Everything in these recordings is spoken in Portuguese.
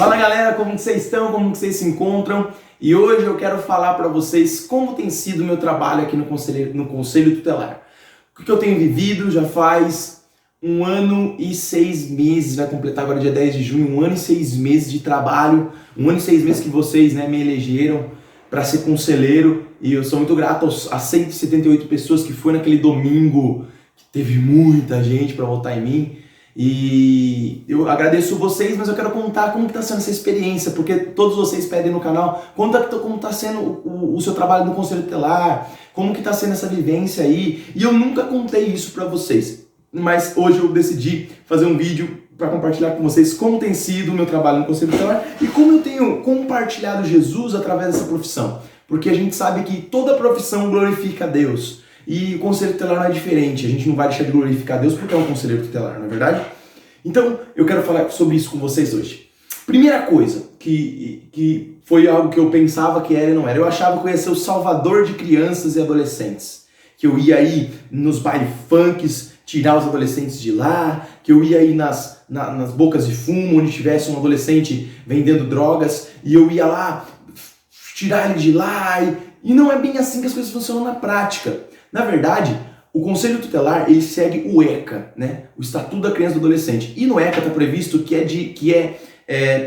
Fala galera, como que vocês estão? Como que vocês se encontram? E hoje eu quero falar para vocês como tem sido o meu trabalho aqui no Conselho Tutelar. O que eu tenho vivido já faz 1 ano e 6 meses, vai completar agora dia 10 de junho, 1 ano e 6 meses de trabalho, 1 ano e 6 meses que vocês me elegeram para ser conselheiro, e eu sou muito grato às 178 pessoas que foi naquele domingo, que teve muita gente para votar em mim. E eu agradeço vocês, mas eu quero contar como está sendo essa experiência, porque todos vocês pedem no canal, conta como está sendo o seu trabalho no Conselho Tutelar, como que está sendo essa vivência aí, e eu nunca contei isso para vocês, mas hoje eu decidi fazer um vídeo para compartilhar com vocês como tem sido o meu trabalho no Conselho Tutelar e como eu tenho compartilhado Jesus através dessa profissão, porque a gente sabe que toda profissão glorifica a Deus. E o Conselho Tutelar não é diferente, a gente não vai deixar de glorificar Deus porque é um conselheiro tutelar, não é verdade? Então, eu quero falar sobre isso com vocês hoje. Primeira coisa, que foi algo que eu pensava que era e não era. Eu achava que eu ia ser o salvador de crianças e adolescentes. Que eu ia ir nos baile funks, tirar os adolescentes de lá, que eu ia ir nas bocas de fumo, onde tivesse um adolescente vendendo drogas, e eu ia lá tirar ele de lá. E não é bem assim que as coisas funcionam na prática. Na verdade, o Conselho Tutelar ele segue o ECA, o Estatuto da Criança e do Adolescente. E no ECA está previsto que é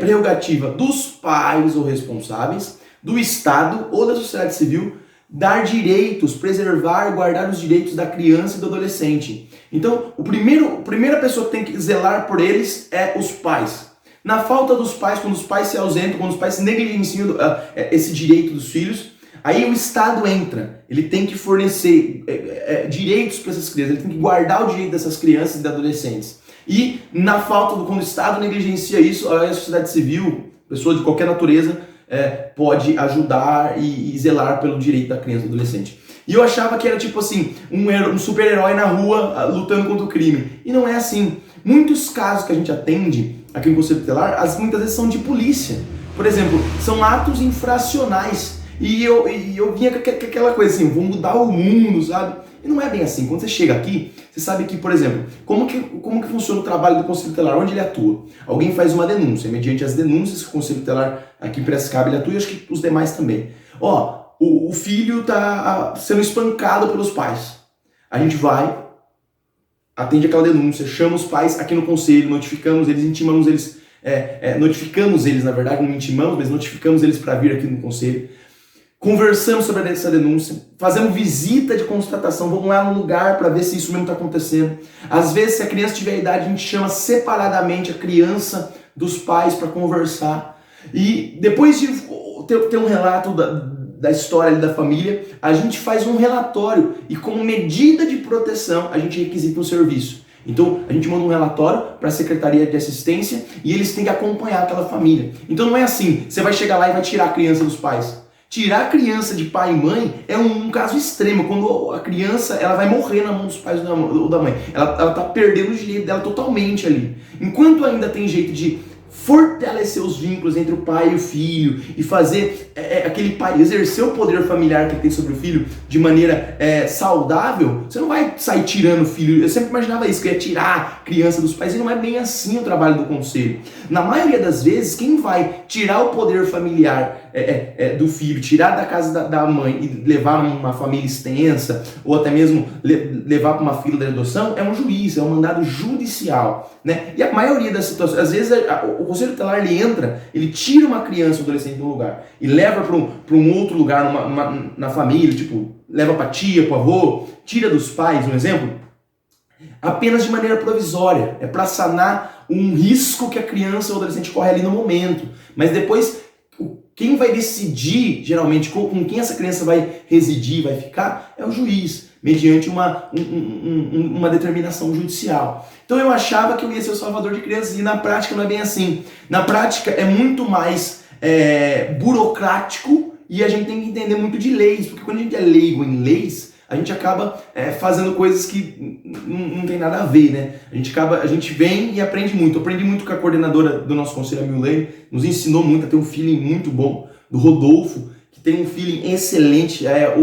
prerrogativa dos pais ou responsáveis, do Estado ou da sociedade civil, dar direitos, preservar e guardar os direitos da criança e do adolescente. Então, a primeira pessoa que tem que zelar por eles é os pais. Na falta dos pais, quando os pais se ausentam, quando os pais negligenciam esse direito dos filhos, aí o Estado entra, ele tem que fornecer direitos para essas crianças, ele tem que guardar o direito dessas crianças e adolescentes. E na falta, quando o Estado negligencia isso, a sociedade civil, pessoa de qualquer natureza, pode ajudar e zelar pelo direito da criança e do adolescente. E eu achava que era tipo assim, um super-herói na rua lutando contra o crime. E não é assim. Muitos casos que a gente atende aqui no Conselho Tutelar, muitas vezes são de polícia. Por exemplo, são atos infracionais. E eu vinha com aquela coisa assim, vou mudar o mundo, sabe? E não é bem assim. Quando você chega aqui, você sabe que, por exemplo, como que funciona o trabalho do Conselho Tutelar, onde ele atua? Alguém faz uma denúncia, mediante as denúncias que o Conselho Tutelar aqui em Piracicaba ele atua, e acho que os demais também. O filho está sendo espancado pelos pais. A gente vai, atende aquela denúncia, chama os pais aqui no conselho, notificamos eles, intimamos eles, notificamos eles, na verdade, não intimamos, mas notificamos eles para vir aqui no conselho. Conversamos sobre essa denúncia, fazemos visita de constatação, vamos lá no lugar para ver se isso mesmo está acontecendo. Às vezes, se a criança tiver idade, a gente chama separadamente a criança dos pais para conversar. E depois de ter um relato da história da família, a gente faz um relatório e, como medida de proteção, a gente requisita um serviço. Então, a gente manda um relatório para a Secretaria de Assistência e eles têm que acompanhar aquela família. Então, não é assim, você vai chegar lá e vai tirar a criança dos pais. Tirar a criança de pai e mãe é um caso extremo, quando a criança ela vai morrer na mão dos pais ou da mãe. Ela está perdendo o direito dela totalmente ali. Enquanto ainda tem jeito de fortalecer os vínculos entre o pai e o filho e fazer aquele pai exercer o poder familiar que ele tem sobre o filho de maneira saudável, você não vai sair tirando o filho. Eu sempre imaginava isso, que ia tirar a criança dos pais, e não é bem assim o trabalho do conselho. Na maioria das vezes, quem vai tirar o poder familiar do filho, tirar da casa da mãe e levar uma família extensa, ou até mesmo levar para uma fila de adoção, é um juiz, é um mandado judicial. E a maioria das situações, às vezes o Conselho Tutelar ele entra, ele tira uma criança ou adolescente de um lugar e leva para um outro lugar na família, tipo, leva para tia, para avô, tira dos pais, um exemplo, apenas de maneira provisória, é para sanar um risco que a criança ou adolescente corre ali no momento, mas depois quem vai decidir, geralmente, com quem essa criança vai residir, vai ficar, é o juiz, mediante uma determinação judicial. Então eu achava que eu ia ser o salvador de crianças, e na prática não é bem assim. Na prática é muito mais burocrático, e a gente tem que entender muito de leis, porque quando a gente é leigo em leis, a gente acaba fazendo coisas que não tem nada a ver, A gente vem e aprende muito. Eu aprendi muito com a coordenadora do nosso conselho, a Milene, nos ensinou muito a ter um feeling muito bom, do Rodolfo, que tem um feeling excelente, já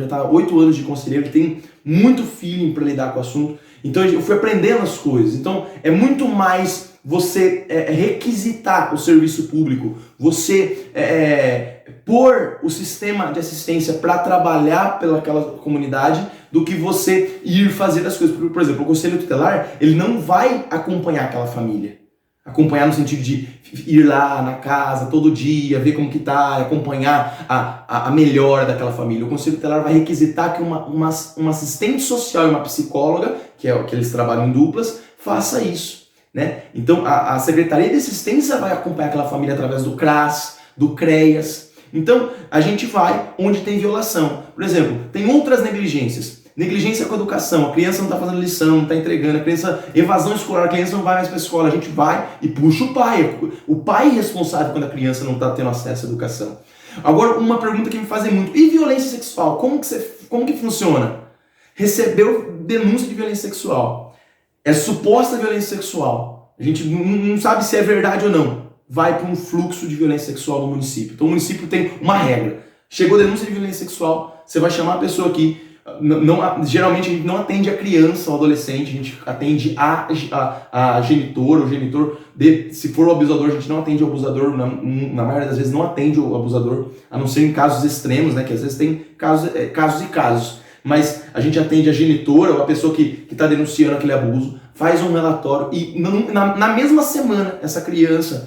está há 8 anos de conselheiro, ele tem muito feeling para lidar com o assunto. Então eu fui aprendendo as coisas. Então é muito mais você requisitar o serviço público, você pôr o sistema de assistência para trabalhar pelaquela comunidade, do que você ir fazer as coisas. Por exemplo, o Conselho Tutelar, ele não vai acompanhar aquela família. Acompanhar no sentido de ir lá na casa todo dia, ver como que tá, acompanhar a melhora daquela família. O Conselho Tutelar vai requisitar que uma assistente social e uma psicóloga, que eles trabalham em duplas, faça isso, né? Então a Secretaria de Assistência vai acompanhar aquela família através do CRAS, do CREAS. Então a gente vai onde tem violação. Por exemplo, tem outras negligências. Negligência com a educação, a criança não está fazendo lição, não está entregando, a criança, evasão escolar, a criança não vai mais para a escola, a gente vai e puxa o pai. O pai é responsável quando a criança não está tendo acesso à educação. Agora, uma pergunta que me fazem muito, e violência sexual? Como que funciona? Recebeu denúncia de violência sexual, é suposta violência sexual, a gente não sabe se é verdade ou não, vai para um fluxo de violência sexual no município. Então o município tem uma regra, chegou denúncia de violência sexual, você vai chamar a pessoa aqui. Geralmente a gente não atende a criança ou adolescente, a gente atende a genitor, o genitor, se for o abusador, a gente não atende o abusador, na maioria das vezes não atende o abusador, a não ser em casos extremos, né, que às vezes tem casos e casos, mas a gente atende a genitora ou a pessoa que está denunciando aquele abuso, faz um relatório e na mesma semana essa criança,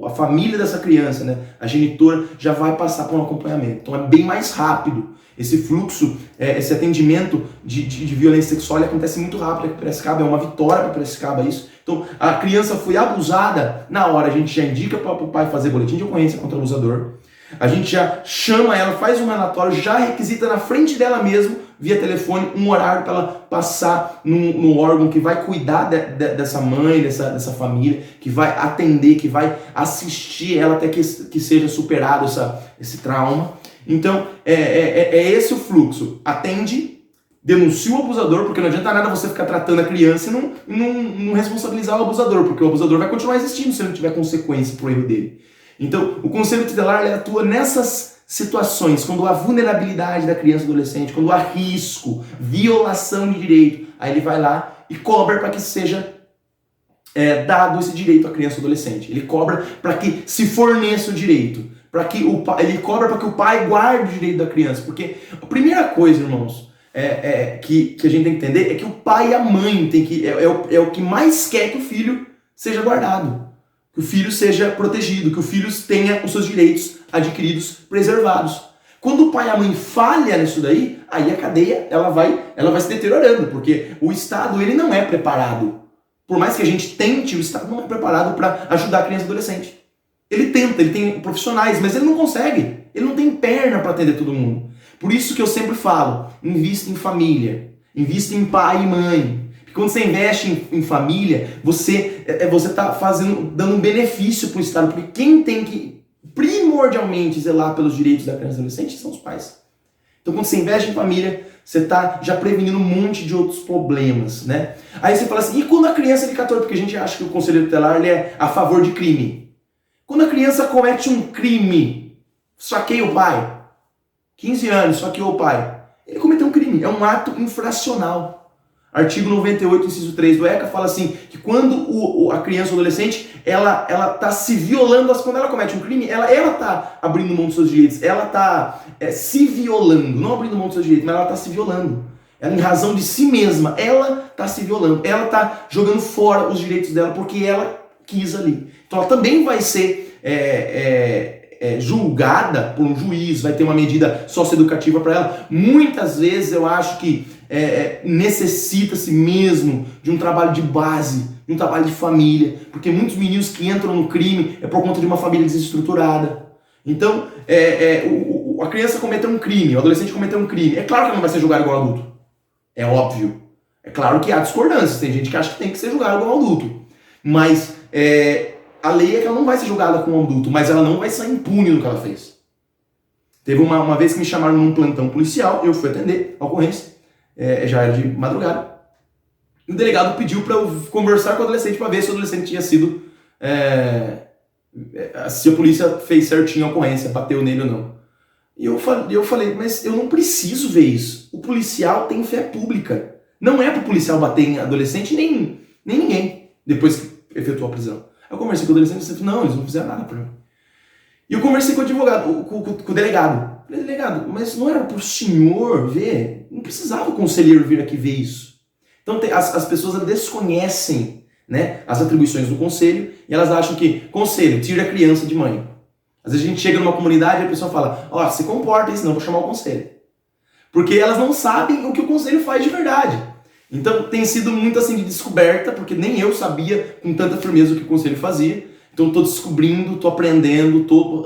a família dessa criança, né, a genitora já vai passar por um acompanhamento, então é bem mais rápido. Esse fluxo, esse atendimento de violência sexual acontece muito rápido aqui em Piracicaba, é uma vitória para Piracicaba isso. Então, a criança foi abusada, na hora a gente já indica para o pai fazer boletim de ocorrência contra o abusador, a gente já chama ela, faz um relatório, já requisita na frente dela mesmo, via telefone, um horário para ela passar no órgão que vai cuidar dessa mãe, dessa família, que vai atender, que vai assistir ela até que seja superado esse trauma. Então, é esse o fluxo. Atende, denuncia o abusador, porque não adianta nada você ficar tratando a criança e não responsabilizar o abusador, porque o abusador vai continuar existindo se não tiver consequência pro erro dele. Então, o Conselho Tutelar atua nessas situações, quando há vulnerabilidade da criança e adolescente, quando há risco, violação de direito, aí ele vai lá e cobra para que seja dado esse direito à criança e adolescente. Ele cobra para que se forneça o direito. Ele cobra para que o pai guarde o direito da criança, porque a primeira coisa, irmãos, que a gente tem que entender é que o pai e a mãe é o que mais quer que o filho seja guardado, que o filho seja protegido, que o filho tenha os seus direitos adquiridos, preservados. Quando o pai e a mãe falham nisso daí, aí a cadeia ela vai se deteriorando, porque o Estado ele não é preparado. Por mais que a gente tente, o Estado não é preparado para ajudar a criança e adolescente. Ele tenta, ele tem profissionais, mas ele não consegue. Ele não tem perna para atender todo mundo. Por isso que eu sempre falo, invista em família, invista em pai e mãe. Porque quando você investe em família, você está dando um benefício para o Estado. Porque quem tem que primordialmente zelar pelos direitos da criança e adolescente são os pais. Então quando você investe em família, você está já prevenindo um monte de outros problemas, né? Aí você fala assim, e quando a criança é de 14? Porque a gente acha que o Conselho Tutelar ele é a favor de crime. Quando a criança comete um crime, saqueia o pai, 15 anos, saqueou o pai, ele cometeu um crime, é um ato infracional. Artigo 98, inciso 3 do ECA fala assim, que quando a criança ou adolescente, ela está se violando, quando ela comete um crime, ela está abrindo mão dos seus direitos, ela está se violando, não abrindo mão dos seus direitos, mas ela está se violando. Ela, em razão de si mesma, ela está se violando, ela está jogando fora os direitos dela, porque ela quis ali. Então ela também vai ser julgada por um juiz, vai ter uma medida socioeducativa para ela. Muitas vezes eu acho que necessita-se mesmo de um trabalho de base, de um trabalho de família, porque muitos meninos que entram no crime é por conta de uma família desestruturada. Então, a criança cometeu um crime, o adolescente cometeu um crime, é claro que ela não vai ser julgado igual adulto. É óbvio. É claro que há discordâncias, tem gente que acha que tem que ser julgado igual adulto. Mas a lei é que ela não vai ser julgada como adulto, mas ela não vai sair impune do que ela fez. Teve uma vez que me chamaram num plantão policial, eu fui atender a ocorrência, já era de madrugada, e o delegado pediu para eu conversar com o adolescente para ver se o adolescente tinha sido, se a polícia fez certinho a ocorrência, bateu nele ou não. E eu falei, mas eu não preciso ver isso. O policial tem fé pública. Não é para o policial bater em adolescente nem ninguém. Depois que efetuou a prisão. Aí eu conversei com o adolescente e falei, não, eles não fizeram nada pra mim. E eu conversei com o advogado, com o delegado. Falei, delegado, mas não era pro senhor ver? Não precisava o conselheiro vir aqui ver isso. Então as pessoas desconhecem, né, as atribuições do conselho e elas acham que, conselho, tira a criança de mãe. Às vezes a gente chega numa comunidade e a pessoa fala, ó, se comporta aí, senão eu vou chamar o conselho. Porque elas não sabem o que o conselho faz de verdade. Então tem sido muito assim de descoberta, porque nem eu sabia com tanta firmeza o que o conselho fazia. Então estou descobrindo, estou aprendendo, estou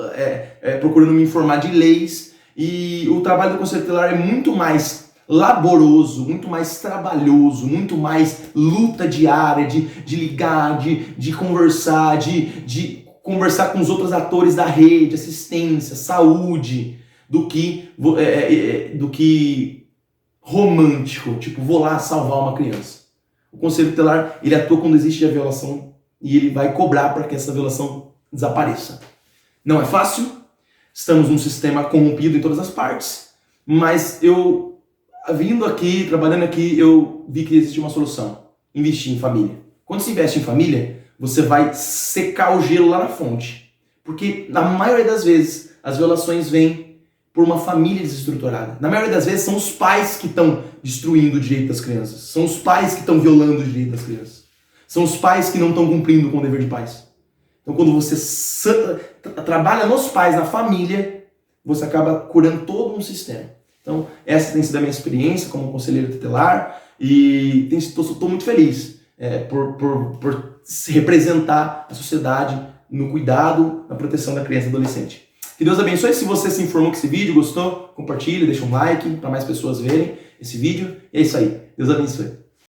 procurando me informar de leis. E o trabalho do conselho tutelar é muito mais laboroso, muito mais trabalhoso, muito mais luta diária de ligar, de conversar, de conversar com os outros atores da rede, assistência, saúde, do que romântico, tipo, vou lá salvar uma criança. O conselho tutelar, ele atua quando existe a violação e ele vai cobrar para que essa violação desapareça. Não é fácil, estamos num sistema corrompido em todas as partes, mas eu, vindo aqui, trabalhando aqui, eu vi que existe uma solução: investir em família. Quando se investe em família, você vai secar o gelo lá na fonte. Porque, na maioria das vezes, as violações vêm por uma família desestruturada. Na maioria das vezes, são os pais que estão destruindo o direito das crianças. São os pais que estão violando o direito das crianças. São os pais que não estão cumprindo com o dever de pais. Então, quando você trabalha nos pais, na família, você acaba curando todo um sistema. Então, essa tem sido a minha experiência como conselheiro tutelar e estou muito feliz por representar a sociedade no cuidado, na proteção da criança e adolescente. Que Deus abençoe. Se você se informou com esse vídeo, gostou, compartilhe, deixa um like para mais pessoas verem esse vídeo. E é isso aí. Deus abençoe.